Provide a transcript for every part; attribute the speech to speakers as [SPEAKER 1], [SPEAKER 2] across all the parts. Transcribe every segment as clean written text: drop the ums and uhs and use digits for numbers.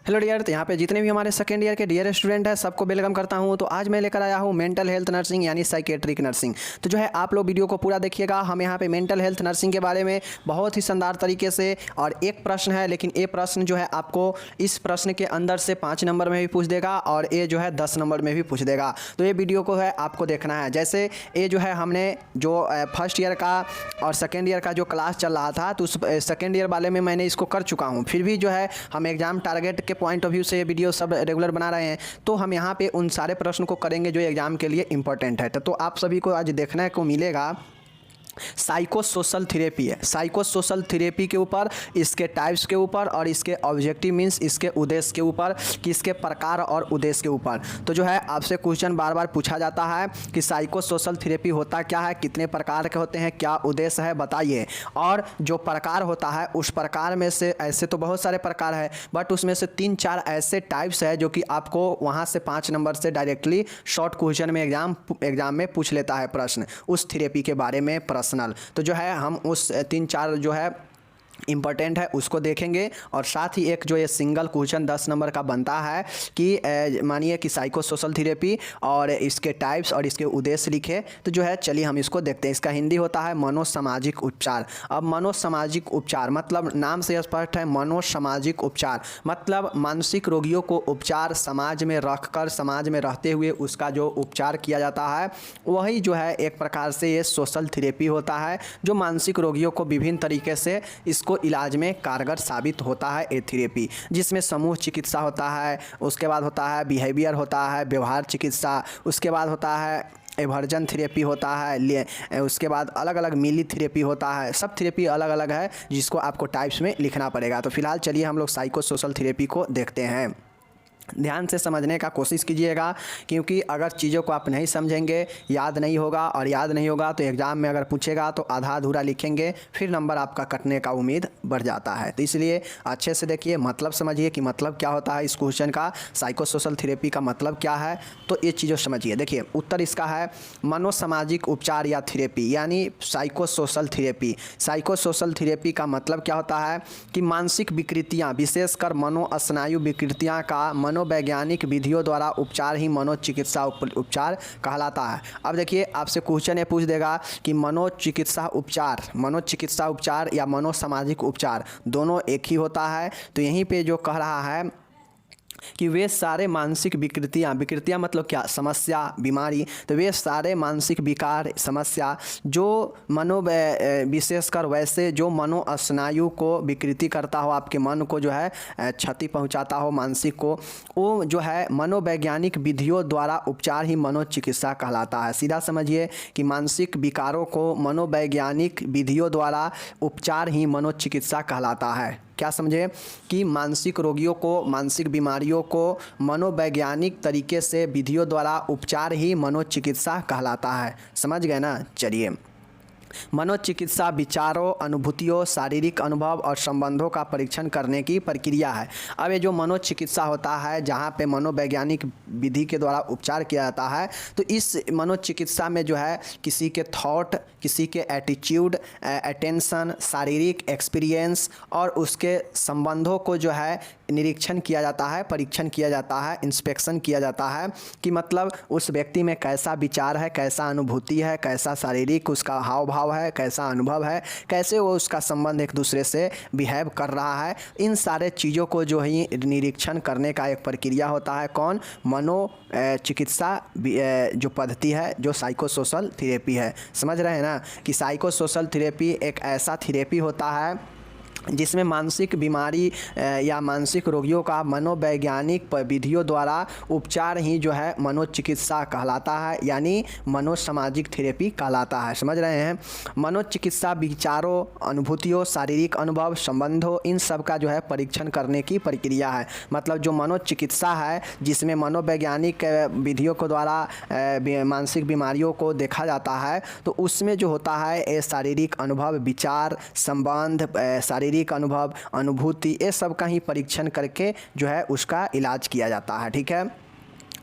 [SPEAKER 1] Hello dear, तो यहाँ पे जितने भी हमारे सेकेंड ईयर के डियर स्टूडेंट हैं सबको वेलकम करता हूँ। तो आज मैं लेकर आया हूँ मेंटल हेल्थ नर्सिंग यानी साइकेट्रिक नर्सिंग। तो जो है आप लोग वीडियो को पूरा देखिएगा। हम यहाँ पे मेंटल हेल्थ नर्सिंग के बारे में बहुत ही शानदार तरीके से, और एक प्रश्न है, लेकिन ये प्रश्न जो है आपको इस प्रश्न के अंदर से 5 नंबर में भी पूछ देगा और ये जो है 10 नंबर में भी पूछ देगा। तो ये वीडियो को है आपको देखना है। जैसे ये जो है हमने जो फर्स्ट ईयर का और सेकेंड ईयर का जो क्लास चल रहा था, तो उस सेकेंड ईयर वाले में मैंने इसको कर चुका हूँ। फिर भी जो है हम एग्ज़ाम टारगेट के पॉइंट ऑफ व्यू से ये वीडियो सब रेगुलर बना रहे हैं, तो हम यहाँ पे उन सारे प्रश्न को करेंगे जो एग्जाम के लिए इंपॉर्टेंट है। तो आप सभी को आज देखने को मिलेगा साइको सोशल थेरेपी है। साइको सोशल थेरेपी के ऊपर, इसके टाइप्स के ऊपर और इसके ऑब्जेक्टिव मीन्स इसके उद्देश्य के ऊपर, कि इसके प्रकार और उद्देश्य के ऊपर। तो जो है आपसे क्वेश्चन बार बार पूछा जाता है कि साइको सोशल थेरेपी होता क्या है, कितने प्रकार के होते हैं, क्या उद्देश्य है, बताइए। और जो प्रकार होता है उस प्रकार में से, ऐसे तो बहुत सारे प्रकार है, बट उसमें से 3-4 ऐसे टाइप्स है जो कि आपको वहाँ से 5 नंबर से डायरेक्टली शॉर्ट क्वेश्चन में एग्जाम में पूछ लेता है प्रश्न, उस थेरेपी के बारे में प्रश्न। तो जो है हम उस 3-4 जो है इम्पॉर्टेंट है उसको देखेंगे, और साथ ही एक जो ये सिंगल क्वेश्चन 10 नंबर का बनता है कि मानिए कि साइको सोशल थेरेपी और इसके टाइप्स और इसके उद्देश्य लिखे। तो जो है चलिए हम इसको देखते हैं। इसका हिंदी होता है मनोसामाजिक उपचार। अब मनोसामाजिक उपचार मतलब नाम से स्पष्ट है, मनोसामाजिक उपचार मतलब मानसिक रोगियों को उपचार, समाज में रखकर, समाज में रहते हुए उसका जो उपचार किया जाता है, वही जो है एक प्रकार से ये सोशल थेरेपी होता है, जो मानसिक रोगियों को विभिन्न तरीके से को इलाज में कारगर साबित होता है ये थेरेपी, जिसमें समूह चिकित्सा होता है, उसके बाद होता है बिहेवियर होता है, व्यवहार चिकित्सा, उसके बाद होता है एवर्जन थेरेपी होता है, उसके बाद अलग अलग मिली थेरेपी होता है। सब थेरेपी अलग अलग है जिसको आपको टाइप्स में लिखना पड़ेगा। तो फिलहाल चलिए हम लोग साइको सोशल थेरेपी को देखते हैं। ध्यान से समझने का कोशिश कीजिएगा, क्योंकि अगर चीज़ों को आप नहीं समझेंगे, याद नहीं होगा, और याद नहीं होगा तो एग्ज़ाम में अगर पूछेगा तो आधा अधूरा लिखेंगे, फिर नंबर आपका कटने का उम्मीद बढ़ जाता है। तो इसलिए अच्छे से देखिए, मतलब समझिए कि मतलब क्या होता है इस क्वेश्चन का, साइको सोशल थेरेपी का मतलब क्या है। तो ये चीज़ें समझिए। देखिए उत्तर इसका है मनोसामाजिक उपचार या थेरेपी, यानी psycho social therapy. Psycho social therapy का मतलब क्या होता है कि मानसिक विकृतियाँ, विशेषकर मनोस्नायु विकृतियाँ का मनोवैज्ञानिक विधियों द्वारा उपचार ही मनोचिकित्सा उपचार कहलाता है। अब देखिए आपसे क्वेश्चन ये पूछ देगा कि मनोचिकित्सा उपचार या मनोसामाजिक उपचार दोनों एक ही होता है। तो यहीं पे जो कह रहा है कि वे सारे मानसिक विकृतियाँ मतलब क्या, समस्या, बीमारी। तो वे सारे मानसिक विकार, समस्या जो विशेषकर वैसे जो मनोस्नायु को विकृति करता हो, आपके मन को जो है क्षति पहुंचाता हो मानसिक को, वो जो है मनोवैज्ञानिक विधियों द्वारा उपचार ही मनोचिकित्सा कहलाता है। सीधा समझिए कि मानसिक विकारों को मनोवैज्ञानिक विधियों द्वारा उपचार ही मनोचिकित्सा कहलाता है। क्या समझे कि मानसिक रोगियों को, मानसिक बीमारियों को मनोवैज्ञानिक तरीके से विधियों द्वारा उपचार ही मनोचिकित्सा कहलाता है। समझ गए ना। चलिए, मनोचिकित्सा विचारों, अनुभूतियों, शारीरिक अनुभव और संबंधों का परीक्षण करने की प्रक्रिया है। अब ये जो मनोचिकित्सा होता है, जहाँ पे मनोवैज्ञानिक विधि के द्वारा उपचार किया जाता है, तो इस मनोचिकित्सा में जो है किसी के थॉट, किसी के एटीट्यूड, अटेंशन, शारीरिक एक्सपीरियंस और उसके संबंधों को जो है निरीक्षण किया जाता है, परीक्षण किया जाता है, इंस्पेक्शन किया जाता है कि मतलब उस व्यक्ति में कैसा विचार है, कैसा अनुभूति है, कैसा शारीरिक उसका हाव भाव है, कैसा अनुभव है, कैसे वो उसका संबंध एक दूसरे से बिहेव कर रहा है। इन सारे चीज़ों को जो ही निरीक्षण करने का एक प्रक्रिया होता है। कौन? मनो चिकित्सा जो पद्धति है, जो साइको सोशल थेरेपी है। समझ रहे हैं ना कि साइको सोशल थेरेपी एक ऐसा थेरेपी होता है जिसमें मानसिक बीमारी या मानसिक रोगियों का मनोवैज्ञानिक विधियों द्वारा उपचार ही जो है मनोचिकित्सा कहलाता है, यानी मनोसामाजिक थेरेपी कहलाता है। समझ रहे हैं। मनोचिकित्सा विचारों, अनुभूतियों, शारीरिक अनुभव, संबंधों, इन सब का जो है परीक्षण करने की प्रक्रिया है। मतलब जो मनोचिकित्सा है, जिसमें मनोवैज्ञानिक विधियों के द्वारा मानसिक बीमारियों को देखा जाता है, तो उसमें जो होता है शारीरिक अनुभव, विचार, संबंध, शारीरिक अनुभव, अनुभूति, ये सब का ही परीक्षण करके जो है उसका इलाज किया जाता है। ठीक है।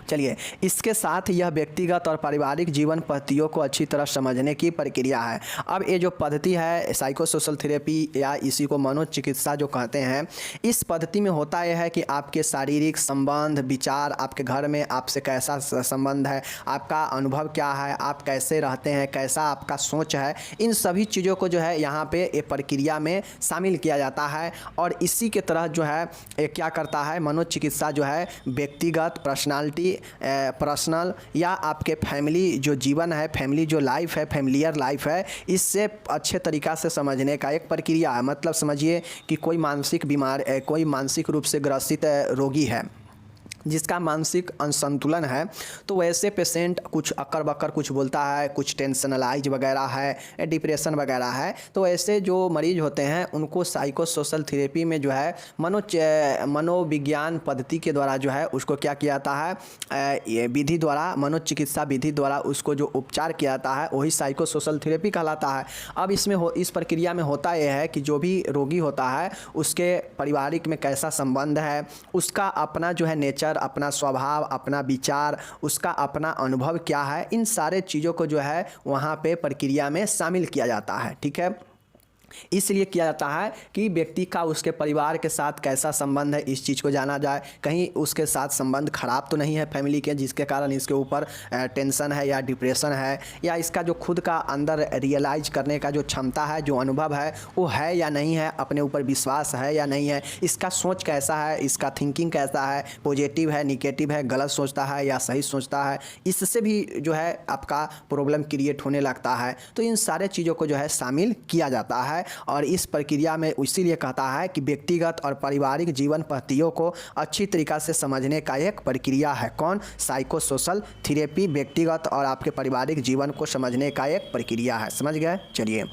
[SPEAKER 1] चलिए, इसके साथ यह व्यक्तिगत और पारिवारिक जीवन पद्धतियों को अच्छी तरह समझने की प्रक्रिया है। अब ये जो पद्धति है साइकोसोशल थेरेपी या इसी को मनोचिकित्सा जो कहते हैं, इस पद्धति में होता यह है कि आपके शारीरिक संबंध, विचार, आपके घर में आपसे कैसा संबंध है, आपका अनुभव क्या है, आप कैसे रहते हैं, कैसा आपका सोच है, इन सभी चीज़ों को जो है यहाँ पे ये प्रक्रिया में शामिल किया जाता है। और इसी के तरह जो है ये क्या करता है, मनोचिकित्सा जो है व्यक्तिगत पर्सनल या आपके फैमिली जो जीवन है, फैमिली जो लाइफ है, फैमिलियर लाइफ है, इससे अच्छे तरीक़ा से समझने का एक प्रक्रिया है। मतलब समझिए कि कोई मानसिक रूप से ग्रसित रोगी है जिसका मानसिक असंतुलन है, तो वैसे पेशेंट कुछ अक्कर बक्कर कुछ बोलता है, कुछ टेंशनलाइज वगैरह है, डिप्रेशन वगैरह है, तो ऐसे जो मरीज होते हैं उनको साइकोसोशल थेरेपी में जो है मनोविज्ञान पद्धति के द्वारा जो है उसको क्या किया जाता है, ये विधि द्वारा, मनोचिकित्सा विधि द्वारा उसको जो उपचार किया जाता है वही साइकोसोशल थेरेपी कहलाता है। अब इस प्रक्रिया में होता यह है कि जो भी रोगी होता है उसके पारिवारिक में कैसा संबंध है, उसका अपना जो है नेचर, अपना स्वभाव, अपना विचार, उसका अपना अनुभव क्या है, इन सारे चीज़ों को जो है वहाँ पे प्रक्रिया में शामिल किया जाता है। ठीक है, इसलिए किया जाता है कि व्यक्ति का उसके परिवार के साथ कैसा संबंध है, इस चीज़ को जाना जाए, कहीं उसके साथ संबंध खराब तो नहीं है फैमिली के, जिसके कारण इसके ऊपर टेंशन है या डिप्रेशन है, या इसका जो खुद का अंदर रियलाइज करने का जो क्षमता है, जो अनुभव है, वो है या नहीं है, अपने ऊपर विश्वास है या नहीं है, इसका सोच कैसा है, इसका थिंकिंग कैसा है, पॉजिटिव है, निगेटिव है, गलत सोचता है या सही सोचता है, इससे भी जो है आपका प्रॉब्लम क्रिएट होने लगता है। तो इन सारे चीज़ों को जो है शामिल किया जाता है। और इस प्रक्रिया में इसीलिए कहता है कि व्यक्तिगत और पारिवारिक जीवन पद्धतियों को अच्छी तरीक़ा से समझने का एक प्रक्रिया है। कौन? साइकोसोशल थेरेपी व्यक्तिगत और आपके पारिवारिक जीवन को समझने का एक प्रक्रिया है। समझ गए? चलिए,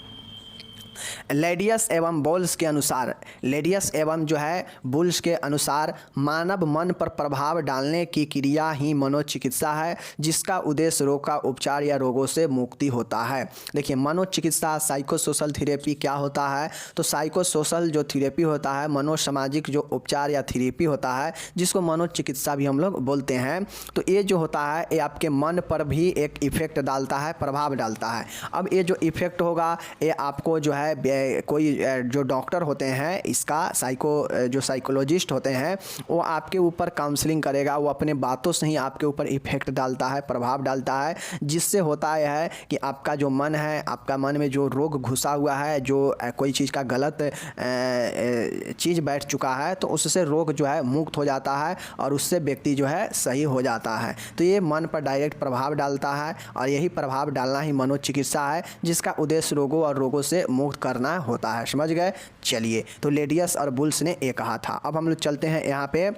[SPEAKER 1] लेडियस एवं बुल्स के अनुसार, लेडियस एवं जो है बुल्स के अनुसार मानव मन पर प्रभाव डालने की क्रिया ही मनोचिकित्सा है, जिसका उद्देश्य रोग का उपचार या रोगों से मुक्ति होता है। देखिए, मनोचिकित्सा साइकोसोशल थेरेपी क्या होता है, तो साइकोसोशल जो थेरेपी होता है, मनोसामाजिक जो उपचार या थेरेपी होता है, जिसको मनोचिकित्सा भी हम लोग बोलते हैं, तो ये जो होता है ये आपके मन पर भी एक इफेक्ट डालता है, प्रभाव डालता है। अब ये जो इफेक्ट होगा ये आपको जो है कोई जो डॉक्टर होते हैं, इसका जो साइकोलॉजिस्ट होते हैं, वो आपके ऊपर काउंसलिंग करेगा, वो अपने बातों से ही आपके ऊपर इफेक्ट डालता है, प्रभाव डालता है, जिससे होता यह है कि आपका जो मन है, आपका मन में जो रोग घुसा हुआ है, जो कोई चीज़ का गलत चीज़ बैठ चुका है, तो उससे रोग जो है मुक्त हो जाता है और उससे व्यक्ति जो है सही हो जाता है। तो ये मन पर डायरेक्ट प्रभाव डालता है और यही प्रभाव डालना ही मनोचिकित्सा है, जिसका उद्देश्य रोगों और रोगों से मुक्त करना होता है। समझ गए? चलिए, तो लेडियस और बुल्स ने ये कहा था। अब हम लोग चलते हैं यहाँ पे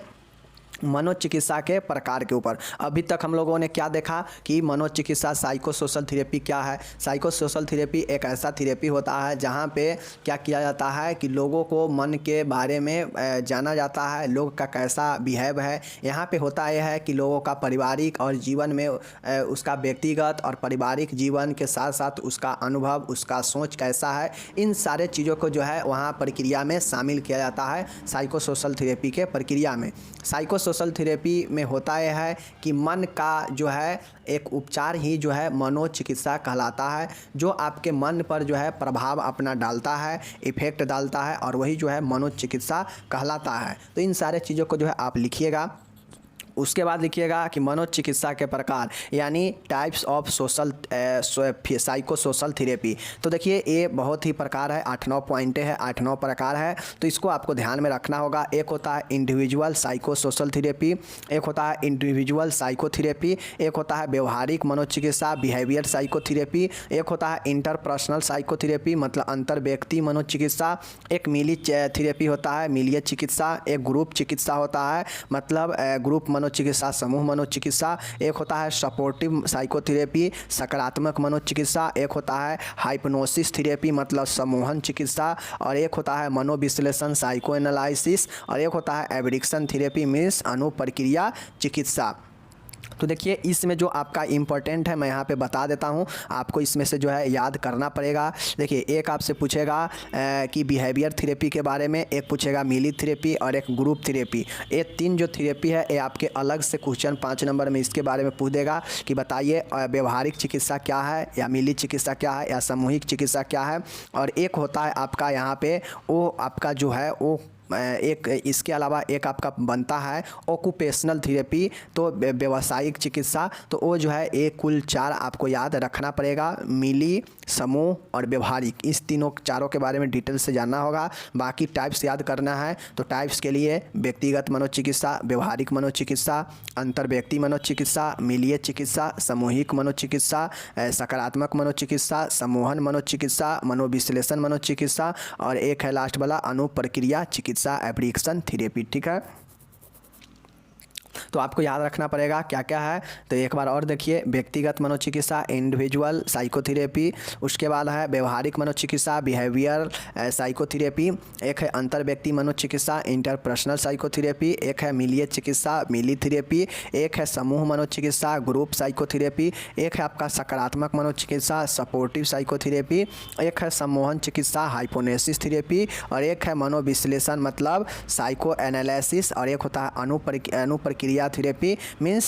[SPEAKER 1] मनोचिकित्सा के प्रकार के ऊपर। अभी तक हम लोगों ने क्या देखा कि मनोचिकित्सा साइकोसोशल थेरेपी क्या है। साइकोसोशल थेरेपी एक ऐसा थेरेपी होता है जहाँ पे क्या किया जाता है कि लोगों को मन के बारे में जाना जाता है, लोग का कैसा बिहेव है। यहाँ पे होता यह है कि लोगों का पारिवारिक और जीवन में उसका व्यक्तिगत और पारिवारिक जीवन के साथ साथ उसका अनुभव, उसका सोच कैसा है, इन सारे चीज़ों को जो है वहाँ प्रक्रिया में शामिल किया जाता है साइकोसोशल थेरेपी के प्रक्रिया में। साइकोसोशल थेरेपी में होता यह है कि मन का जो है एक उपचार ही जो है मनोचिकित्सा कहलाता है, जो आपके मन पर जो है प्रभाव अपना डालता है, इफेक्ट डालता है, और वही जो है मनोचिकित्सा कहलाता है। तो इन सारे चीज़ों को जो है आप लिखिएगा। उसके बाद लिखिएगा कि मनोचिकित्सा के प्रकार यानी टाइप्स ऑफ साइकोसोशल थेरेपी। तो देखिए, ये बहुत ही प्रकार है, 8-9 पॉइंटें हैं, 8-9 प्रकार है, तो इसको आपको ध्यान में रखना होगा। एक होता है इंडिविजुअल साइकोसोशल थेरेपी, एक होता है इंडिविजुअल साइकोथेरेपी, एक होता है व्यवहारिक मनोचिकित्सा बिहेवियर साइकोथेरेपी, एक होता है इंटरपर्सनल साइकोथेरेपी मतलब अंतर व्यक्ति मनोचिकित्सा, एक मिली थेरेपी होता है मिलिय चिकित्सा, एक ग्रुप चिकित्सा होता है मतलब ग्रुप मनोचिकित्सा, समूह मनोचिकित्सा, एक होता है सपोर्टिव साइकोथेरेपी सकारात्मक मनोचिकित्सा, एक होता है हाइप्नोसिस थेरेपी मतलब सम्मोहन चिकित्सा, और एक होता है मनोविश्लेषण साइको एनालिसिस, और एक होता है एडिक्शन थेरेपी मीन्स अनुप्रक्रिया चिकित्सा। तो देखिए इसमें जो आपका इम्पोर्टेंट है मैं यहाँ पे बता देता हूँ, आपको इसमें से जो है याद करना पड़ेगा। देखिए एक आपसे पूछेगा कि बिहेवियर थेरेपी के बारे में, एक पूछेगा मीली थेरेपी और एक ग्रुप थेरेपी। ये तीन जो थेरेपी है ये आपके अलग से क्वेश्चन 5 नंबर में इसके बारे में पूछ देगा कि बताइए व्यवहारिक चिकित्सा क्या है, या मीली चिकित्सा क्या है, या सामूहिक चिकित्सा क्या है। और एक होता है आपका यहाँ पे वो आपका जो है वो एक, इसके अलावा एक आपका बनता है ऑक्यूपेशनल थेरेपी, तो व्यावसायिक चिकित्सा। तो वो जो है एक कुल 4 आपको याद रखना पड़ेगा, मीली, समूह और व्यवहारिक। इस चारों के बारे में डिटेल से जानना होगा। बाकी टाइप्स याद करना है। तो टाइप्स के लिए व्यक्तिगत मनोचिकित्सा, व्यवहारिक मनोचिकित्सा, अंतर व्यक्ति मनोचिकित्सा, मीलीय चिकित्सा, सामूहिक मनोचिकित्सा, सकारात्मक मनोचिकित्सा, सम्मोहन मनोचिकित्सा, मनोविश्लेषण मनोचिकित्सा, और एक है लास्ट वाला अनुप्रक्रिया चिकित्सा, एप्लीकेशन थेरेपी। ठीक है, तो आपको याद रखना पड़ेगा क्या क्या है। तो एक बार और देखिए, व्यक्तिगत मनोचिकित्सा इंडिविजुअल साइकोथेरेपी, उसके बाद है व्यवहारिक मनोचिकित्सा बिहेवियर साइकोथेरेपी, एक है अंतर व्यक्ति मनोचिकित्सा इंटरपर्सनल साइकोथेरेपी, एक है मीलीय चिकित्सा मीली थेरेपी, एक है समूह मनोचिकित्सा ग्रुप साइकोथेरेपी, एक है आपका सकारात्मक मनोचिकित्सा सपोर्टिव साइकोथेरेपी, एक है सम्मोहन चिकित्सा हाइपोनेसिस थेरेपी, और एक है मनोविश्लेषण मतलब साइको एनालिसिस, और एक होता है अनुप्रक्रिया थेरेपी मीन्स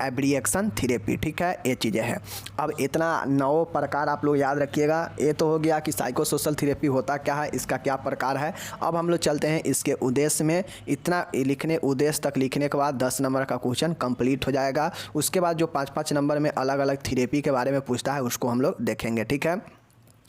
[SPEAKER 1] एब्रिएक्शन थेरेपी। ठीक है, ये चीज़ें हैं। अब इतना 9 प्रकार आप लोग याद रखिएगा। ये तो हो गया कि साइको सोशल थेरेपी होता क्या है, इसका क्या प्रकार है। अब हम लोग चलते हैं इसके उद्देश्य में। इतना लिखने उद्देश्य तक लिखने के बाद 10 नंबर का क्वेश्चन कंप्लीट हो जाएगा। उसके बाद जो 5-5 नंबर में अलग अलग थेरेपी के बारे में पूछता है उसको हम लोग देखेंगे। ठीक है,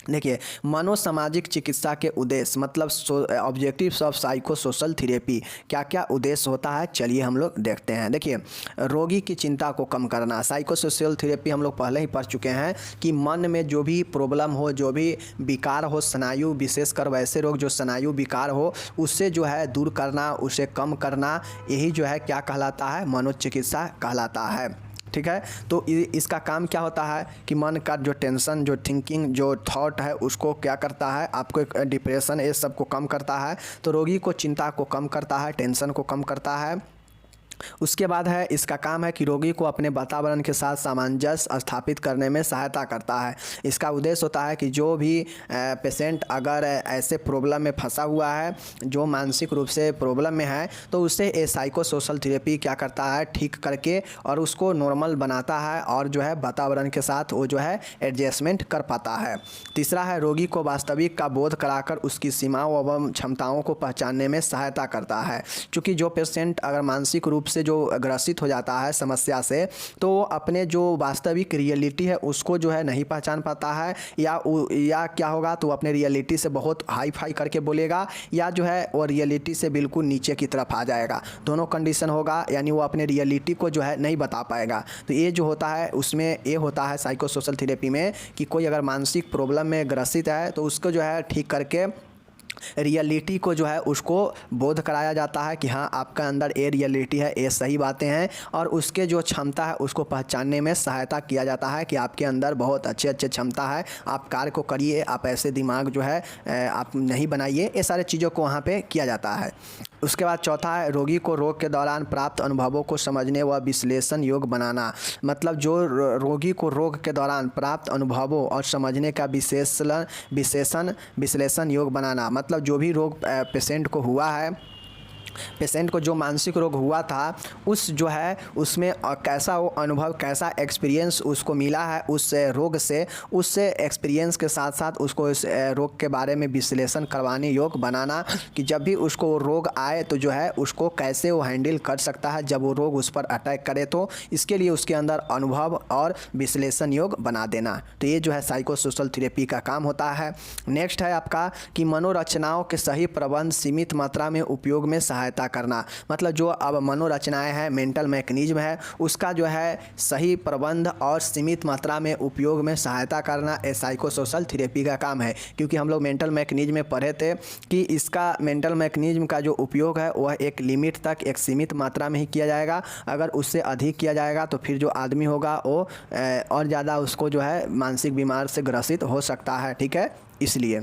[SPEAKER 1] देखिए मनोसामाजिक चिकित्सा के उद्देश्य मतलब objectives of psycho social therapy, क्या क्या उद्देश्य होता है चलिए हम लोग देखते हैं। देखिए रोगी की चिंता को कम करना, साइको सोशल थेरेपी हम लोग पहले ही पढ़ चुके हैं कि मन में जो भी प्रॉब्लम हो, जो भी विकार हो, स्नायु विशेषकर वैसे रोग जो स्नायु विकार हो, उससे जो है दूर करना, उसे कम करना, यही जो है क्या कहलाता है, मनोचिकित्सा कहलाता है। ठीक है, तो इसका काम क्या होता है कि मन का जो टेंशन, जो थिंकिंग, जो थॉट है उसको क्या करता है, आपको एक डिप्रेशन ये सब को कम करता है। तो रोगी को चिंता को कम करता है, टेंशन को कम करता है। उसके बाद है इसका काम है कि रोगी को अपने वातावरण के साथ सामंजस्य स्थापित करने में सहायता करता है। इसका उद्देश्य होता है कि जो भी पेशेंट अगर ऐसे प्रॉब्लम में फंसा हुआ है, जो मानसिक रूप से प्रॉब्लम में है, तो उसे ये साइको सोशल थेरेपी क्या करता है, ठीक करके और उसको नॉर्मल बनाता है, और जो है वातावरण के साथ वो जो है एडजस्टमेंट कर पाता है। तीसरा है रोगी को वास्तविक का बोध कराकर उसकी सीमाओं एवं क्षमताओं को पहचानने में सहायता करता है। क्योंकि जो पेशेंट अगर मानसिक रूप से जो ग्रसित हो जाता है समस्या से, तो अपने जो वास्तविक रियलिटी है उसको जो है नहीं पहचान पाता है, या क्या होगा तो अपने रियलिटी से बहुत हाई फाई करके बोलेगा, या जो है वो रियलिटी से बिल्कुल नीचे की तरफ आ जाएगा। दोनों कंडीशन होगा, यानी वो अपने रियलिटी को जो है नहीं बता पाएगा। तो ये जो होता है उसमें ये होता है साइको सोशल थेरेपी में कि कोई अगर मानसिक प्रॉब्लम में ग्रसित है तो उसको जो है ठीक करके रियलिटी को जो है उसको बोध कराया जाता है कि हाँ आपका अंदर ये रियलिटी है, ये सही बातें हैं, और उसके जो क्षमता है उसको पहचानने में सहायता किया जाता है कि आपके अंदर बहुत अच्छे क्षमता है, आप कार्य को करिए, आप ऐसे दिमाग जो है आप नहीं बनाइए, ये सारे चीज़ों को वहाँ पे किया जाता है। उसके बाद चौथा है रोगी को रोग के दौरान प्राप्त अनुभवों को समझने व विश्लेषण योग्य बनाना, मतलब जो रोगी को रोग के दौरान प्राप्त अनुभवों और समझने का विश्लेषण योग्य बनाना, मतलब जो भी रोग पेशेंट को हुआ है, पेशेंट को जो मानसिक रोग हुआ था उस जो है उसमें कैसा वो अनुभव, कैसा एक्सपीरियंस उसको मिला है उस रोग से, उस एक्सपीरियंस के साथ साथ उसको इस रोग के बारे में विश्लेषण करवाने योग्य बनाना कि जब भी उसको रोग आए तो जो है उसको कैसे वो हैंडल कर सकता है जब वो रोग उस पर अटैक करे, तो इसके लिए उसके अंदर अनुभव और विश्लेषण योग्य बना देना। तो ये जो है साइको सोशल थेरेपी का काम होता है। नेक्स्ट है आपका कि मनोरचनाओं के सही प्रबंध सीमित मात्रा में उपयोग में सहायता करना, मतलब जो अब मनोरचनाएं हैं, मेंटल मैकेनिज्म है, उसका जो है सही प्रबंध और सीमित मात्रा में उपयोग में सहायता करना ये साइको सोशल थेरेपी का काम है। क्योंकि हम लोग मेंटल मैकेनिज्म में पढ़े थे कि इसका मेंटल मैकेनिज्म का जो उपयोग है वह एक लिमिट तक, एक सीमित मात्रा में ही किया जाएगा। अगर उससे अधिक किया जाएगा तो फिर जो आदमी होगा वो और ज़्यादा उसको जो है मानसिक बीमार से ग्रसित हो सकता है। ठीक है, इसलिए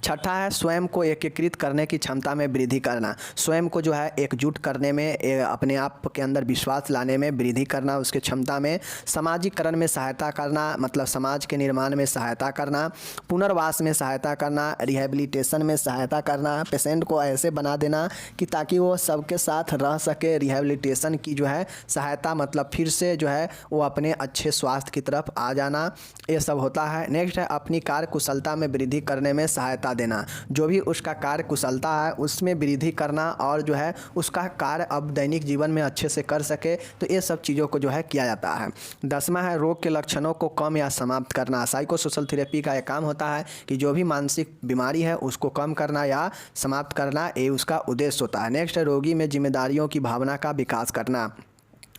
[SPEAKER 1] छठा है स्वयं को एकीकृत करने की क्षमता में वृद्धि करना। स्वयं को जो है एकजुट करने में, अपने आप के अंदर विश्वास लाने में वृद्धि करना, उसकी क्षमता में। सामाजिकरण में सहायता करना, मतलब समाज के निर्माण में सहायता करना। पुनर्वास में सहायता करना, रिहेबिलिटेशन में सहायता करना। पेशेंट को ऐसे बना देना कि ताकि वो सबके साथ रह सके। रिहेबिलिटेशन की जो है सहायता, मतलब फिर से जो है वो अपने अच्छे स्वास्थ्य की तरफ आ जाना, ये सब होता है। नेक्स्ट है अपनी कार्य कुशलता में वृद्धि करने में सहायता देना। जो भी उसका कार्य कुशलता है उसमें वृद्धि करना और जो है उसका कार्य अब दैनिक जीवन में अच्छे से कर सके, तो ये सब चीज़ों को जो है किया जाता है। 10वां है रोग के लक्षणों को कम या समाप्त करना। साइको सोशल थेरेपी का एक काम होता है कि जो भी मानसिक बीमारी है उसको कम करना या समाप्त करना, ये उसका उद्देश्य होता है। नेक्स्ट है रोगी में जिम्मेदारियों की भावना का विकास करना।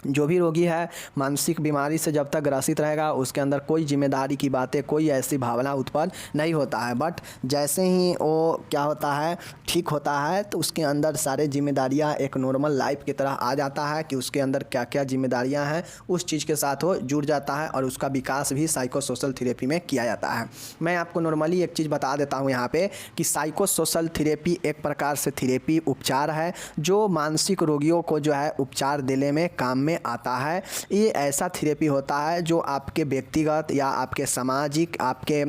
[SPEAKER 1] जो भी रोगी है मानसिक बीमारी से जब तक ग्रसित रहेगा उसके अंदर कोई जिम्मेदारी की बातें, कोई ऐसी भावना उत्पन्न नहीं होता है। बट जैसे ही वो क्या होता है, ठीक होता है, तो उसके अंदर सारे जिम्मेदारियां एक नॉर्मल लाइफ की तरह आ जाता है कि उसके अंदर क्या क्या जिम्मेदारियां हैं उस चीज़ के साथ वो जुड़ जाता है और उसका विकास भी साइको सोशल थेरेपी में किया जाता है। मैं आपको नॉर्मली एक चीज़ बता देता हूँ यहाँ पे कि साइको सोशल थेरेपी एक प्रकार से थेरेपी उपचार है जो मानसिक रोगियों को जो है उपचार देने में काम में आता है। ये ऐसा थेरेपी होता है जो आपके व्यक्तिगत या आपके सामाजिक, आपके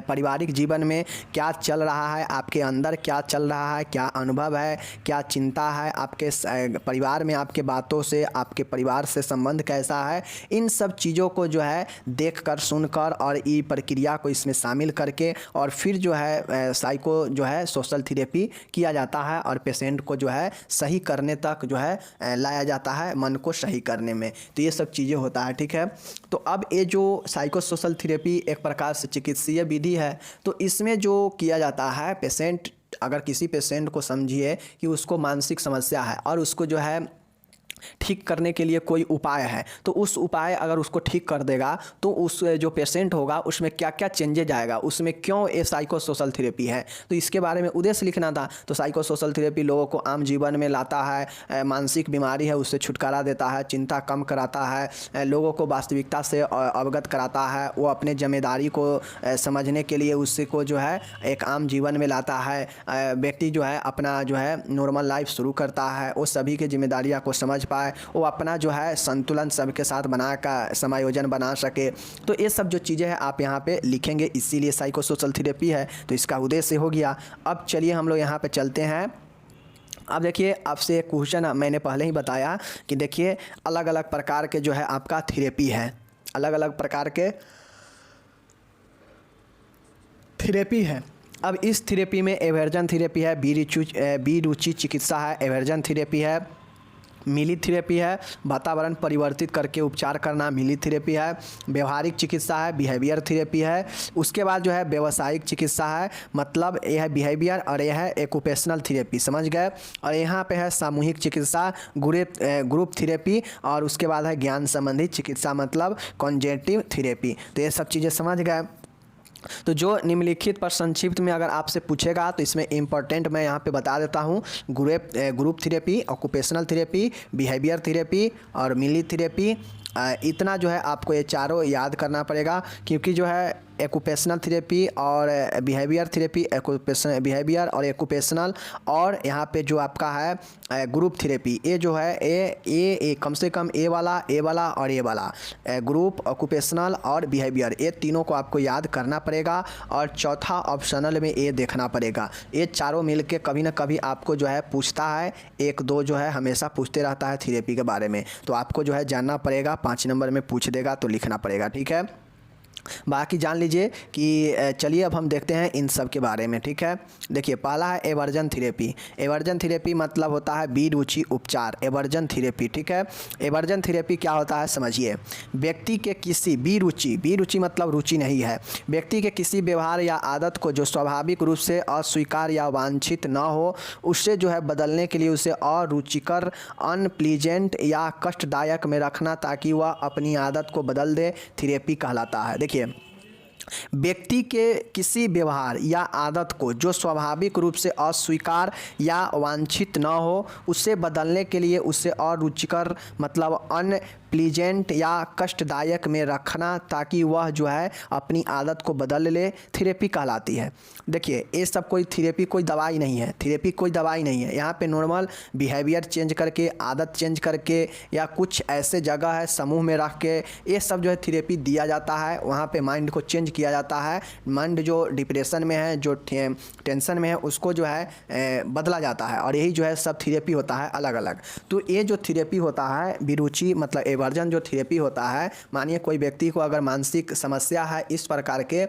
[SPEAKER 1] पारिवारिक जीवन में क्या चल रहा है, आपके अंदर क्या चल रहा है, क्या अनुभव है, क्या चिंता है, आपके परिवार में आपके बातों से, आपके परिवार से संबंध कैसा है, इन सब चीज़ों को जो है देखकर, सुनकर और ये प्रक्रिया को इसमें शामिल करके और फिर जो है साइको जो है सोशल थेरेपी किया जाता है और पेशेंट को जो है सही करने तक जो है लाया जाता है, मन को सही करने में। तो ये सब चीज़ें होता है, ठीक है। तो अब ये जो साइको सोशल थेरेपी एक प्रकार से चिकित्सीय विधि है, तो इसमें जो किया जाता है, पेशेंट, अगर किसी पेशेंट को समझिए कि उसको मानसिक समस्या है और उसको जो है ठीक करने के लिए कोई उपाय है, तो उस उपाय अगर उसको ठीक कर देगा तो उस जो पेशेंट होगा उसमें क्या क्या चेंजेज आएगा, उसमें क्यों ये साइको सोशल थेरेपी है, तो इसके बारे में उद्देश्य लिखना था। तो साइको सोशल थेरेपी लोगों को आम जीवन में लाता है, मानसिक बीमारी है उससे छुटकारा देता है, चिंता कम कराता है, लोगों को वास्तविकता से अवगत कराता है, वो अपने जिम्मेदारी को समझने के लिए उससे को जो है एक आम जीवन में लाता है। व्यक्ति जो है अपना जो है नॉर्मल लाइफ शुरू करता है, वो सभी की जिम्मेदारियाँ को समझ पाए, वो अपना जो है संतुलन सबके साथ बना कर समायोजन बना सके। तो ये सब जो चीज़ें हैं आप यहाँ पे लिखेंगे, इसीलिए साइको सोशल थेरेपी है, तो इसका उद्देश्य हो गया। अब चलिए हम लोग यहाँ पे चलते हैं। अब देखिए आपसे एक क्वेश्चन मैंने पहले ही बताया कि देखिए अलग अलग प्रकार के जो है आपका थेरेपी है, अलग अलग प्रकार के थेरेपी है। अब इस थेरेपी में एवर्जन थेरेपी है, बी रुचि चिकित्सा है, एवर्जन थेरेपी है, मिली थेरेपी है, वातावरण परिवर्तित करके उपचार करना, मिली थेरेपी है, व्यवहारिक चिकित्सा है, बिहेवियर थेरेपी है। उसके बाद जो है व्यावसायिक चिकित्सा है, मतलब यह है बिहेवियर, और यह है एक्यूपेशनल थेरेपी, समझ गए। और यहाँ पे है सामूहिक चिकित्सा, ग्रुप थेरेपी, और उसके बाद है ज्ञान संबंधी चिकित्सा, मतलब कॉन्जेक्टिव थेरेपी। तो ये सब चीज़ें समझ गए। तो जो निम्नलिखित पर संक्षिप्त में अगर आपसे पूछेगा तो इसमें इम्पोर्टेंट मैं यहाँ पे बता देता हूँ। Group therapy, occupational therapy, behaviour therapy और मिली थेरेपी, इतना जो है आपको ये चारों याद करना पड़ेगा, क्योंकि जो है एक्यूपेशनल थेरेपी और बिहेवियर थेरेपी, बिहेवियर और एक्यूपेशनल, और यहाँ पे जो आपका है ग्रुप थेरेपी, ये जो है ए कम से कम ए वाला और ए वाला, ग्रुप, ऑक्यूपेशनल और बिहेवियर, ये तीनों को आपको याद करना पड़ेगा। और चौथा ऑप्शनल में ये देखना पड़ेगा। ये चारों मिल के कभी ना कभी आपको जो है पूछता है, एक दो जो है हमेशा पूछते रहता है थेरेपी के बारे में, तो आपको जो है जानना पड़ेगा, 5 नंबर में पूछ देगा तो लिखना पड़ेगा, ठीक है। बाकी जान लीजिए कि चलिए अब हम देखते हैं इन सब के बारे में, ठीक है। देखिए पहला है एवर्जन थेरेपी। एवर्जन थेरेपी मतलब होता है बीरुचि उपचार, एवर्जन थेरेपी, ठीक है। एवर्जन थेरेपी क्या होता है समझिए। व्यक्ति के किसी बीरुचि मतलब रुचि नहीं है, व्यक्ति के किसी व्यवहार या आदत को जो स्वाभाविक रूप से अस्वीकार या वांछित न हो, उससे जो है बदलने के लिए उसे अरुचिकर, अनप्लीजेंट या कष्टदायक में रखना ताकि वह अपनी आदत को बदल दे, थेरेपी कहलाता है। देखिए व्यक्ति के किसी व्यवहार या आदत को जो स्वाभाविक रूप से अस्वीकार या वांछित न हो, उसे बदलने के लिए उसे अरुचिकर मतलब प्लीजेंट या कष्टदायक में रखना ताकि वह जो है अपनी आदत को बदल ले, थेरेपी कहलाती है। देखिए ये सब कोई थेरेपी कोई दवाई नहीं है, थेरेपी कोई दवाई नहीं है। यहाँ पे नॉर्मल बिहेवियर चेंज करके, आदत चेंज करके, या कुछ ऐसे जगह है समूह में रख के ये सब जो है थेरेपी दिया जाता है। वहाँ पे माइंड को चेंज किया जाता है, माइंड जो डिप्रेशन में है, जो टेंशन में है, उसको जो है बदला जाता है। और यही जो है सब थेरेपी होता है अलग अलग। तो ये जो थेरेपी होता है विरुचि मतलब एवर्जन जो थेरेपी होता है, मानिए कोई व्यक्ति को अगर मानसिक समस्या है इस प्रकार के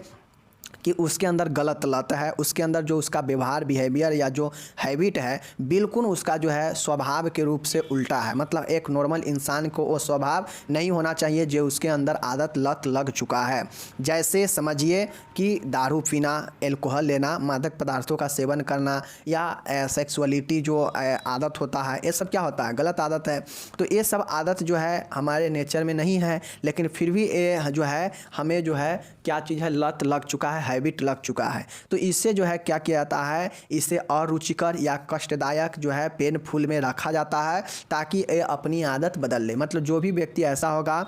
[SPEAKER 1] कि उसके अंदर गलत लत है, उसके अंदर जो उसका व्यवहार बिहेवियर या जो हैबिट है बिल्कुल उसका जो है स्वभाव के रूप से उल्टा है। मतलब एक नॉर्मल इंसान को वो स्वभाव नहीं होना चाहिए जो उसके अंदर आदत लत लग चुका है। जैसे समझिए कि दारू पीना, एल्कोहल लेना, मादक पदार्थों का सेवन करना या सेक्सुअलिटी जो आदत होता है, ये सब क्या होता है? गलत आदत है। तो ये सब आदत जो है हमारे नेचर में नहीं है, लेकिन फिर भी ये जो है हमें जो है क्या चीज़ है, लत लग चुका है, हैबिट लग चुका है। तो इससे जो है क्या किया जाता है, इसे अरुचिकर या कष्टदायक जो है पेनफुल में रखा जाता है ताकि ये अपनी आदत बदल ले। मतलब जो भी व्यक्ति ऐसा होगा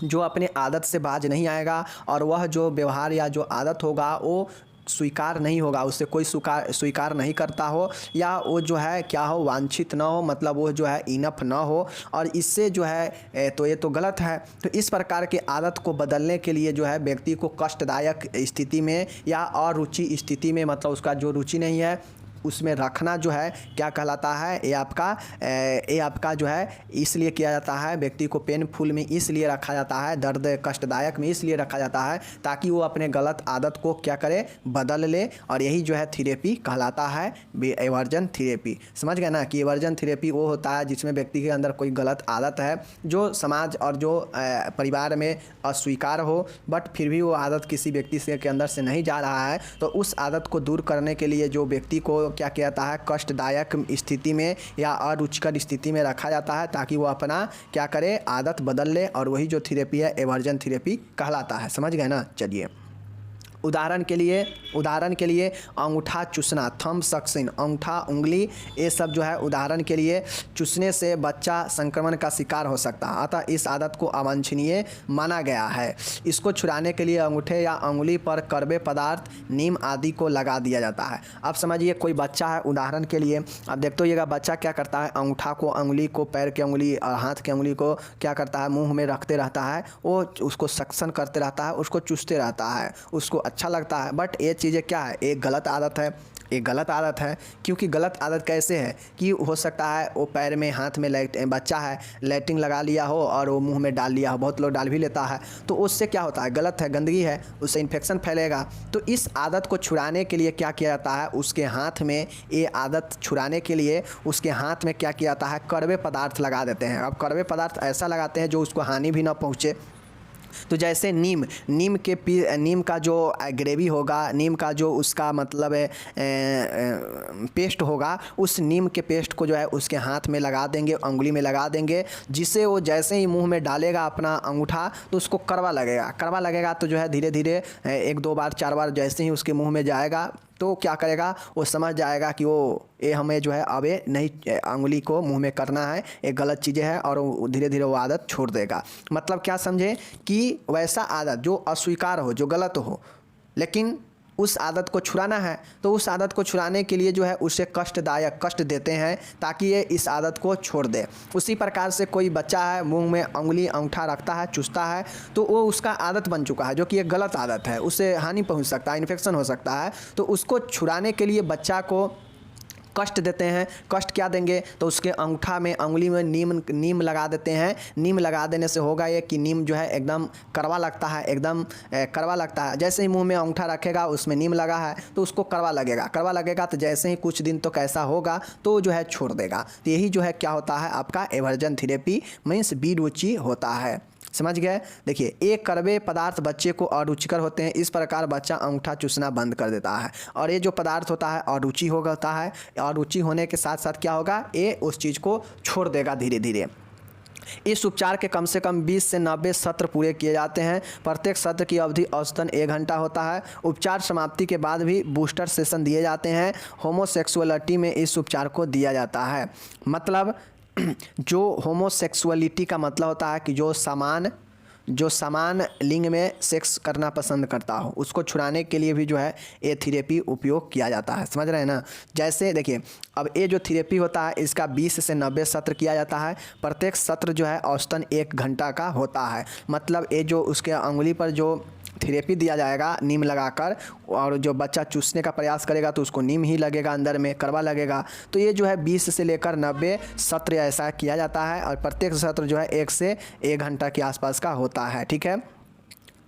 [SPEAKER 1] जो अपने आदत से बाज नहीं आएगा और वह जो व्यवहार या जो आदत होगा वो स्वीकार नहीं होगा, उससे कोई स्वीकार नहीं करता हो, या वो जो है क्या हो, वांछित ना हो, मतलब वो जो है इनफ ना हो, और इससे जो है तो ये तो गलत है। तो इस प्रकार के आदत को बदलने के लिए जो है व्यक्ति को कष्टदायक स्थिति में या अरुचि स्थिति में, मतलब उसका जो रुचि नहीं है उसमें रखना जो है क्या कहलाता है, ये आपका जो है इसलिए किया जाता है। व्यक्ति को पेनफुल में इसलिए रखा जाता है, दर्द कष्टदायक में इसलिए रखा जाता है ताकि वो अपने गलत आदत को क्या करे, बदल ले। और यही जो है थेरेपी कहलाता है, एवर्जन थेरेपी। समझ गए ना कि एवर्जन थेरेपी वो होता है जिसमें व्यक्ति के अंदर कोई गलत आदत है जो समाज और जो परिवार में अस्वीकार हो, बट फिर भी वो आदत किसी व्यक्ति से के अंदर से नहीं जा रहा है। तो उस आदत को दूर करने के लिए जो व्यक्ति को क्या किया जाता है, कष्टदायक स्थिति में या अरुचिकर स्थिति में रखा जाता है ताकि वो अपना क्या करे, आदत बदल ले। और वही जो थेरेपी है एवर्जन थेरेपी कहलाता है। समझ गए ना? चलिए उदाहरण के लिए अंगूठा चूसना, थंब सक्सिंग, अंगूठा उंगली, ये सब जो है उदाहरण के लिए चूसने से बच्चा संक्रमण का शिकार हो सकता है, अतः इस आदत को अवांछनीय माना गया है। इसको छुड़ाने के लिए अंगूठे या उंगली पर कड़वे पदार्थ, नीम आदि को लगा दिया जाता है। अब समझिए कोई बच्चा है, उदाहरण के लिए अब देखते होइएगा बच्चा क्या करता है, अंगूठा को, उंगली को, पैर की उंगली और हाथ की उंगली को क्या करता है, मुँह में रखते रहता है, वो उसको सक्शन करते रहता है, उसको चूसते रहता है, उसको अच्छा लगता है। बट ये चीज़ें क्या है, एक गलत आदत है। एक गलत आदत है क्योंकि गलत आदत कैसे है कि हो सकता है वो पैर में, हाथ में बच्चा है लैट्रिन लगा लिया हो और वो मुंह में डाल लिया हो, बहुत लोग डाल भी लेता है, तो उससे क्या होता है, गलत है, गंदगी है, उससे इन्फेक्शन फैलेगा। तो इस आदत को छुड़ाने के लिए क्या किया जाता है, उसके हाथ में, ये आदत छुड़ाने के लिए उसके हाथ में क्या किया जाता है, कड़वे पदार्थ लगा देते हैं। अब कड़वे पदार्थ ऐसा लगाते हैं जो उसको हानि भी ना पहुँचे। तो जैसे नीम का जो ग्रेवी होगा, नीम का जो उसका मतलब पेस्ट होगा, उस नीम के पेस्ट को जो है उसके हाथ में लगा देंगे, उंगली में लगा देंगे, जिससे वो जैसे ही मुंह में डालेगा अपना अंगूठा तो उसको कड़वा लगेगा। तो जो है धीरे धीरे 1 2 बार 4 बार जैसे ही उसके मुंह में जाएगा तो क्या करेगा, वो समझ जाएगा कि ये हमें जो है अब ये नहीं, उंगली को मुंह में करना है, एक गलत चीज़ें है, और धीरे धीरे वो आदत छोड़ देगा। मतलब क्या समझे कि वैसा आदत जो अस्वीकार हो, जो गलत हो, लेकिन उस आदत को छुड़ाना है, तो उस आदत को छुड़ाने के लिए जो है उसे कष्ट देते हैं ताकि ये इस आदत को छोड़ दे। उसी प्रकार से कोई बच्चा है, मुंह में उंगली अंगूठा रखता है, चूसता है, तो वो उसका आदत बन चुका है जो कि एक गलत आदत है, उससे हानि पहुंच सकता है, इन्फेक्शन हो सकता है। तो उसको छुड़ाने के लिए बच्चा को कष्ट देते हैं। कष्ट क्या देंगे, तो उसके अंगूठा में, उंगली में नीम लगा देते हैं। नीम लगा देने से होगा ये कि नीम जो है एकदम कड़वा लगता है, एकदम कड़वा लगता है। जैसे ही मुंह में अंगूठा रखेगा, उसमें नीम लगा है तो उसको कड़वा लगेगा। तो जैसे ही कुछ दिन तो कैसा होगा तो जो है छोड़ देगा। तो यही जो है क्या होता है, आपका एवर्जन थेरेपी मीन्स बेरुचि होता है। समझ गए? देखिए, एक कड़वे पदार्थ बच्चे को अरुचिकर होते हैं, इस प्रकार बच्चा अंगूठा चूसना बंद कर देता है। और ये जो पदार्थ होता है अरुचि होता है, अरुचि होने के साथ साथ क्या होगा, ये उस चीज़ को छोड़ देगा धीरे धीरे। इस उपचार के कम से कम 20 से 90 सत्र पूरे किए जाते हैं। प्रत्येक सत्र की अवधि औसतन 1 घंटा होता है। उपचार समाप्ति के बाद भी बूस्टर सेशन दिए जाते हैं। होमोसेक्सुअलिटी में इस उपचार को दिया जाता है। मतलब जो होमोसेक्सुअलिटी का मतलब होता है कि जो समान लिंग में सेक्स करना पसंद करता हो, उसको छुड़ाने के लिए भी जो है ये थेरेपी उपयोग किया जाता है। समझ रहे हैं ना। जैसे देखिए, अब ये जो थेरेपी होता है इसका 20 से 90 सत्र किया जाता है। प्रत्येक सत्र जो है औसतन 1 घंटा का होता है। मतलब ये जो उसके अंगुली पर जो थेरेपी दिया जाएगा नीम लगाकर, और जो बच्चा चूसने का प्रयास करेगा तो उसको नीम ही लगेगा, अंदर में कड़वा लगेगा। तो ये जो है 20 से लेकर 90 सत्र ऐसा किया जाता है, और प्रत्येक सत्र जो है 1 से 1 घंटा के आसपास का होता है। ठीक है,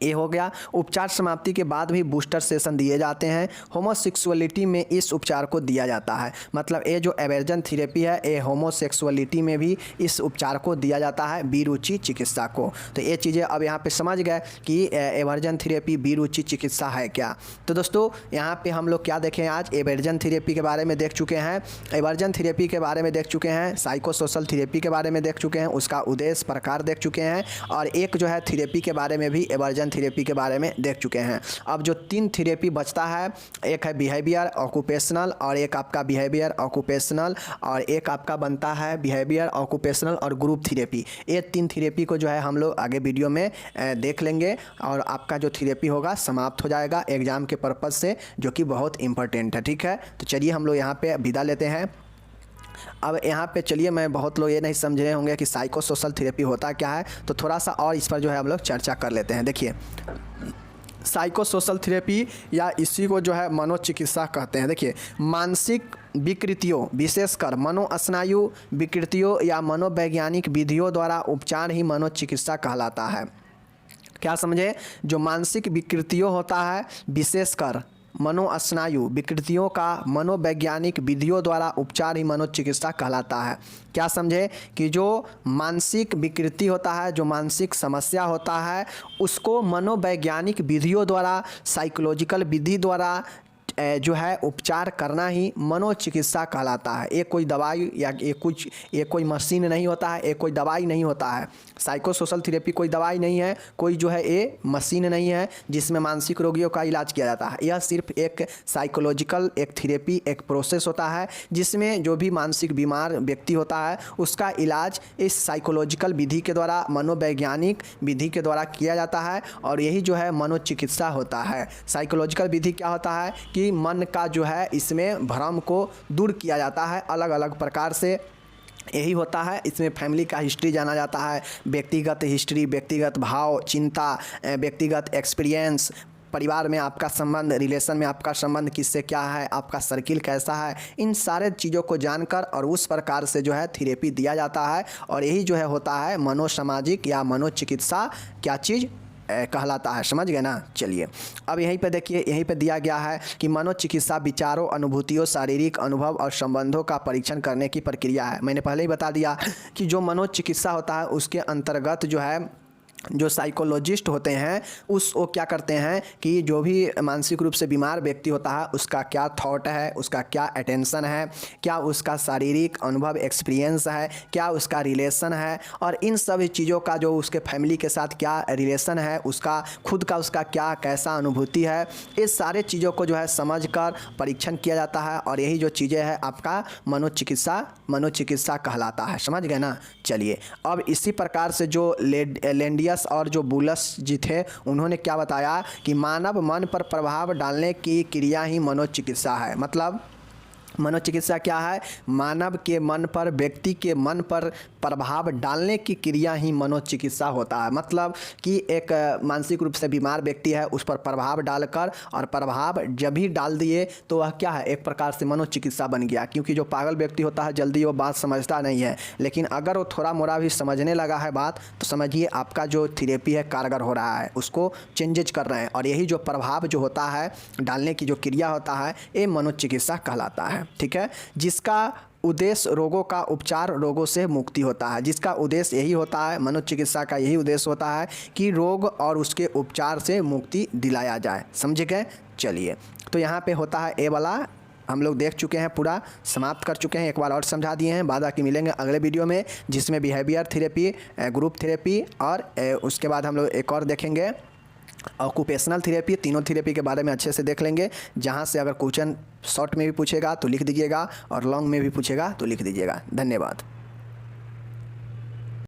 [SPEAKER 1] ये हो गया। उपचार समाप्ति के बाद भी बूस्टर सेशन दिए जाते हैं। होमोसेक्सुअलिटी में इस उपचार को दिया जाता है। मतलब ये जो एवर्जन थेरेपी है ये होमोसेक्सुअलिटी में भी इस उपचार को दिया जाता है, बीरुचि चिकित्सा को। तो ये चीज़ें अब यहाँ पे समझ गए कि एवर्जन थेरेपी बीरुचि चिकित्सा है क्या। तो दोस्तों यहाँ पे हम लोग क्या देखें आज, एवर्जन थेरेपी के बारे में देख चुके हैं, एवर्जन थेरेपी के बारे में देख चुके हैं, साइकोसोशल थेरेपी के बारे में देख चुके हैं, उसका उद्देश्य प्रकार देख चुके हैं, और एक जो है थेरेपी के बारे में भी एवर्जन थेरेपी के बारे में देख चुके हैं। अब जो 3 थेरेपी बचता है, एक है बिहेवियर ऑक्यूपेशनल, और एक आपका बिहेवियर ऑक्यूपेशनल, और एक आपका बनता है बिहेवियर ऑक्यूपेशनल और ग्रुप थेरेपी। ये 3 थेरेपी को जो है हम लोग आगे वीडियो में देख लेंगे, और आपका जो थेरेपी होगा समाप्त हो जाएगा एग्जाम के पर्पज़ से, जो कि बहुत इंपॉर्टेंट है। ठीक है, तो चलिए हम लोग यहाँ पे विदा लेते हैं। अब यहाँ पे चलिए, मैं बहुत लोग ये नहीं समझ रहे होंगे कि साइकोसोशल थेरेपी होता क्या है, तो थोड़ा सा और इस पर जो है हम लोग चर्चा कर लेते हैं। देखिए, साइकोसोशल थेरेपी या इसी को जो है मनोचिकित्सा कहते हैं। देखिए, मानसिक विकृतियों, विशेषकर मनोस्नायु विकृतियों या मनोवैज्ञानिक विधियों द्वारा उपचार ही मनोचिकित्सा कहलाता है। क्या समझे, जो मानसिक विकृतियों होता है, विशेषकर मनोस्नायु विकृतियों का मनोवैज्ञानिक विधियों द्वारा उपचार ही मनोचिकित्सा कहलाता है। क्या समझे कि जो मानसिक विकृति होता है, जो मानसिक समस्या होता है, उसको मनोवैज्ञानिक विधियों द्वारा, साइकोलॉजिकल विधि द्वारा जो है उपचार करना ही मनोचिकित्सा कहलाता है। ये कोई दवाई या ये कोई मशीन नहीं होता है, ये कोई दवाई नहीं होता है। साइकोसोशल थेरेपी कोई दवाई नहीं है, कोई जो है ये मशीन नहीं है जिसमें मानसिक रोगियों का इलाज किया जाता है। यह सिर्फ एक साइकोलॉजिकल एक थेरेपी, एक प्रोसेस होता है जिसमें जो भी मानसिक बीमार व्यक्ति होता है उसका इलाज इस साइकोलॉजिकल विधि के द्वारा, मनोवैज्ञानिक विधि के द्वारा किया जाता है, और यही जो है मनोचिकित्सा होता है। साइकोलॉजिकल विधि क्या होता है कि मन का जो है इसमें भ्रम को दूर किया जाता है अलग अलग प्रकार से, यही होता है। इसमें फैमिली का हिस्ट्री जाना जाता है, व्यक्तिगत हिस्ट्री, व्यक्तिगत भाव, चिंता, व्यक्तिगत एक्सपीरियंस, परिवार में आपका संबंध, रिलेशन में आपका संबंध किससे क्या है, आपका सर्किल कैसा है, इन सारे चीज़ों को जानकर और उस प्रकार से जो है थेरेपी दिया जाता है, और यही जो है होता है मनोसामाजिक या मनोचिकित्सा क्या चीज़ कहलाता है। समझ गए ना। चलिए, अब यहीं पे देखिए, यहीं पे दिया गया है कि मनोचिकित्सा विचारों, अनुभूतियों, शारीरिक अनुभव और संबंधों का परीक्षण करने की प्रक्रिया है। मैंने पहले ही बता दिया कि जो मनोचिकित्सा होता है उसके अंतर्गत जो है जो साइकोलॉजिस्ट होते हैं वो क्या करते हैं कि जो भी मानसिक रूप से बीमार व्यक्ति होता है उसका क्या थॉट है, उसका क्या अटेंशन है, क्या उसका शारीरिक अनुभव एक्सपीरियंस है, क्या उसका रिलेशन है, और इन सभी चीज़ों का जो उसके फैमिली के साथ क्या रिलेशन है, उसका खुद का उसका क्या कैसा अनुभूति है, इस सारे चीज़ों को जो है समझकर परीक्षण किया जाता है, और यही जो चीज़ें हैं आपका मनोचिकित्सा कहलाता है। समझ गए ना। चलिए, अब इसी प्रकार से जो लेंडियस और जो बुलस जी थे उन्होंने क्या बताया कि मानव मन पर प्रभाव डालने की क्रिया ही मनोचिकित्सा है। मतलब मनोचिकित्सा क्या है, मानव के मन पर, व्यक्ति के मन पर प्रभाव डालने की क्रिया ही मनोचिकित्सा होता है। मतलब कि एक मानसिक रूप से बीमार व्यक्ति है, उस पर प्रभाव डालकर, और प्रभाव जब भी डाल दिए तो वह क्या है, एक प्रकार से मनोचिकित्सा बन गया। क्योंकि जो पागल व्यक्ति होता है जल्दी वो बात समझता नहीं है, लेकिन अगर वो थोड़ा मोड़ा भी समझने लगा है बात, तो समझिए आपका जो थेरेपी है कारगर हो रहा है, उसको चेंजेज कर रहे हैं, और यही जो प्रभाव जो होता है डालने की जो क्रिया होता है ये मनोचिकित्सा कहलाता है। ठीक है, जिसका उद्देश्य रोगों का उपचार, रोगों से मुक्ति होता है। जिसका उद्देश्य यही होता है, मनोचिकित्सा का यही उद्देश्य होता है कि रोग और उसके उपचार से मुक्ति दिलाया जाए। समझ गए। चलिए, तो यहाँ पे होता है ए वाला हम लोग देख चुके हैं, पूरा समाप्त कर चुके हैं, एक बार और समझा दिए हैं। बाद बाकी मिलेंगे अगले वीडियो में जिसमें बिहेवियर थेरेपी, ग्रुप थेरेपी, और उसके बाद हम लोग एक और देखेंगे ऑक्यूपेशनल थेरेपी। तीनों थेरेपी के बारे में अच्छे से देख लेंगे। जहाँ से अगर क्वेश्चन शॉर्ट में भी पूछेगा तो लिख दीजिएगा, और लॉन्ग में भी पूछेगा तो लिख दीजिएगा। धन्यवाद।